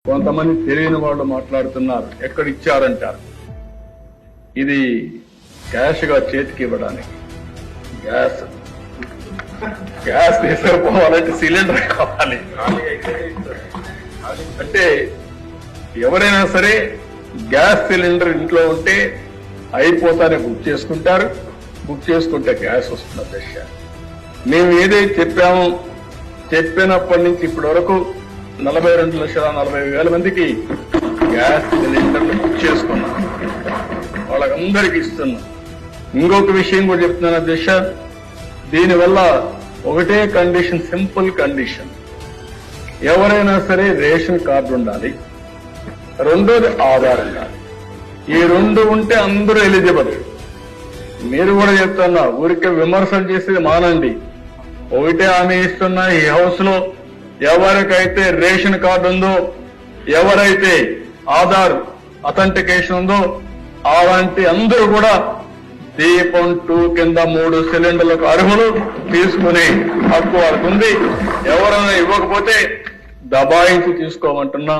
కొంతమంది తెలియని వాళ్ళు మాట్లాడుతున్నారు, ఎక్కడ ఇచ్చారంటారు. ఇది క్యాష్ గా చేతికి ఇవ్వడానికి. గ్యాస్ తీసుకుపోవాలంటే సిలిండర్ కావాలి. అంటే ఎవరైనా సరే గ్యాస్ సిలిండర్ ఇంట్లో ఉంటే అయిపోతానే బుక్ చేసుకుంటారు. బుక్ చేసుకుంటే గ్యాస్ వస్తున్న దశ. మేము ఏదైతే చెప్పామో చెప్పినప్పటి నుంచి ఇప్పటి వరకు 42,40,000 మందికి గ్యాస్ సిలిండర్లు బుక్ చేసుకున్నాం. వాళ్ళకందరికీ ఇస్తున్నాం. ఇంకొక విషయం కూడా చెప్తున్నాను అధ్యక్ష, దీనివల్ల ఒకటే కండిషన్, సింపుల్ కండిషన్, ఎవరైనా సరే రేషన్ కార్డు ఉండాలి, రెండోది ఆధార్ ఉండాలి. ఈ రెండు ఉంటే అందరూ ఎలిజిబుల్. మీరు కూడా చెప్తున్నా, ఊరికే విమర్శలు చేసేది మానండి. ఒకటే హామీ ఇస్తున్నా, ఈ హౌస్ లో ఎవరికైతే రేషన్ కార్డు ఉందో, ఎవరైతే ఆధార్ అథెంటికేషన్ ఉందో, అలాంటి అందరూ కూడా దీపం 2 కింద 3 సిలిండర్లకు అర్హులు, తీసుకునే హక్కు వారికి ఉంది. ఎవరైనా ఇవ్వకపోతే దబాయించి తీసుకోమంటున్నా.